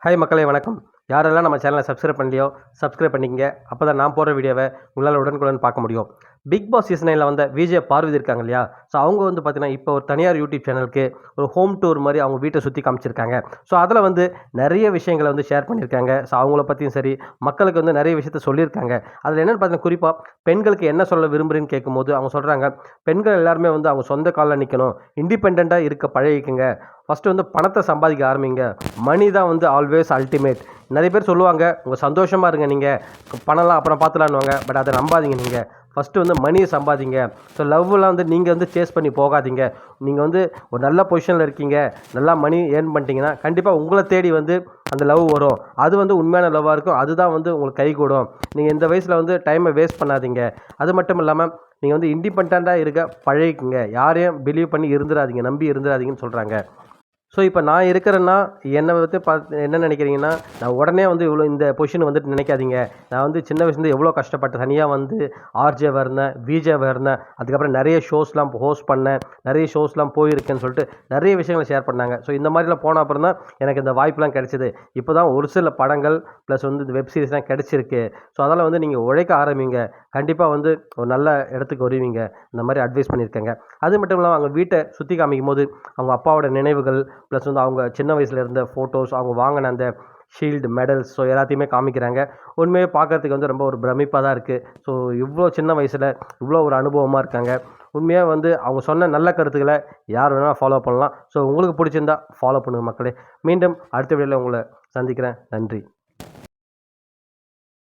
Hi மக்களே வணக்கம். யாரெல்லாம் நம்ம சேனலை சப்ஸ்கிரைப் பண்ணலையோ சப்ஸ்கிரைப் பண்ணிக்கங்க. அப்போ தான் நான் போடுற வீடியோவை உங்களால் உடனுக்குடன் பார்க்க முடியும். பிக் பாஸ் சீசன் 9ல் வந்த விஜே பார்வதி இருக்காங்க இல்லையா? ஸோ அவங்க வந்து பார்த்தீங்கன்னா இப்போ ஒரு தனியார் யூடியூப் சேனலுக்கு ஒரு ஹோம் டூர் மாதிரி அவங்க வீட்டை சுற்றி காமிச்சிருக்காங்க. ஸோ அதில் வந்து நிறைய விஷயங்களை வந்து ஷேர் பண்ணியிருக்காங்க. ஸோ அவங்கள பற்றியும் சரி, மக்களுக்கு வந்து நிறைய விஷயத்த சொல்லியிருக்காங்க. அதில் என்னென்னு பார்த்தீங்கன்னா, குறிப்பாக பெண்களுக்கு என்ன சொல்ல விரும்புகிறேன்னு கேட்கும்போது அவங்க சொல்கிறாங்க, பெண்கள் எல்லாருமே வந்து அவங்க சொந்த காலில் நிற்கணும், இண்டிபெண்ட்டாக இருக்க பழகிக்குங்க, ஃபஸ்ட்டு வந்து பணத்தை சம்பாதிக்க ஆரம்பிங்க, மணி தான் வந்து ஆல்வேஸ் அல்டிமேட். நிறைய பேர் சொல்லுவாங்க, உங்கள் சந்தோஷமாக இருங்க, நீங்கள் பணம்லாம் அப்புறம் பார்த்துலான்னுவாங்க. பட் அதை நம்பாதீங்க. நீங்கள் ஃபஸ்ட்டு வந்து மணியை சம்பாதிங்க. ஸோ லவ்லாம் வந்து நீங்கள் வந்து சேஸ் பண்ணி போகாதீங்க. நீங்கள் வந்து ஒரு நல்ல பொசிஷனில் இருக்கீங்க, நல்லா மணி ஏர்ன் பண்ணிட்டீங்கன்னா கண்டிப்பாக உங்களை தேடி வந்து அந்த லவ் வரும். அது வந்து உண்மையான லவ்வாக இருக்கும். அதுதான் வந்து உங்களுக்கு கை கூடும். நீங்கள் இந்த வயசில் வந்து டைமை வேஸ்ட் பண்ணாதீங்க. அது மட்டும் இல்லாமல் நீங்கள் வந்து இண்டிபெண்ட்டாக இருக்க பழகிக்குங்க. யாரையும் பிலீவ் பண்ணி இருந்துடாதீங்க, நம்பி இருந்துடாதீங்கன்னு சொல்கிறாங்க. ஸோ இப்போ நான் இருக்கிறேன்னா, என்னை வந்து என்ன நினைக்கிறீங்கன்னா, நான் உடனே வந்து இவ்வளோ இந்த பொசிஷன் வந்துட்டு நினைக்காதீங்க. நான் வந்து சின்ன வயசுலேருந்து எவ்வளோ கஷ்டப்பட்டு தனியாக வந்து ஆர்ஜேவாக இருந்தேன், விஜேவாக இருந்தேன். அதுக்கப்புறம் நிறைய ஷோஸ்லாம் ஹோஸ்ட் பண்ணேன், நிறைய ஷோஸ்லாம் போயிருக்கேன்னு சொல்லிட்டு நிறைய விஷயங்களை ஷேர் பண்ணாங்க. ஸோ இந்த மாதிரிலாம் போன அப்புறம் தான் எனக்கு இந்த வாய்ப்புலாம் கிடைச்சிது. இப்போ தான் ஒரு சில படங்கள் ப்ளஸ் வந்து இந்த வெப் சீரிஸ்லாம் கிடச்சிருக்கு. ஸோ அதனால் வந்து நீங்கள் உழைக்க ஆரம்பிங்க. கண்டிப்பாக வந்து ஒரு நல்ல இடத்துக்கு வருவீங்க. இந்த மாதிரி அட்வைஸ் பண்ணியிருக்கேங்க. அது மட்டும் இல்லாமல் அவங்க வீட்டை சுற்றி காமிக்கும்போது அவங்க அப்பாவோட நினைவுகள் ப்ளஸ் வந்து அவங்க சின்ன வயசில் இருந்த ஃபோட்டோஸ், அவங்க வாங்கின அந்த ஷீல்டு, மெடல்ஸ், ஸோ எல்லாத்தையுமே காமிக்கிறாங்க. உண்மையாக பார்க்குறதுக்கு வந்து ரொம்ப ஒரு பிரமிப்பாக தான் இருக்குது. ஸோ இவ்வளோ சின்ன வயசில் இவ்வளோ ஒரு அனுபவமாக இருக்காங்க. உண்மையாக வந்து அவங்க சொன்ன நல்ல கருத்துக்களை யார் வேணாலும் ஃபாலோ பண்ணலாம். ஸோ உங்களுக்கு பிடிச்சிருந்தா ஃபாலோ பண்ணுங்கள் மக்களே. மீண்டும் அடுத்த வீடியோவில் உங்களை சந்திக்கிறேன். நன்றி.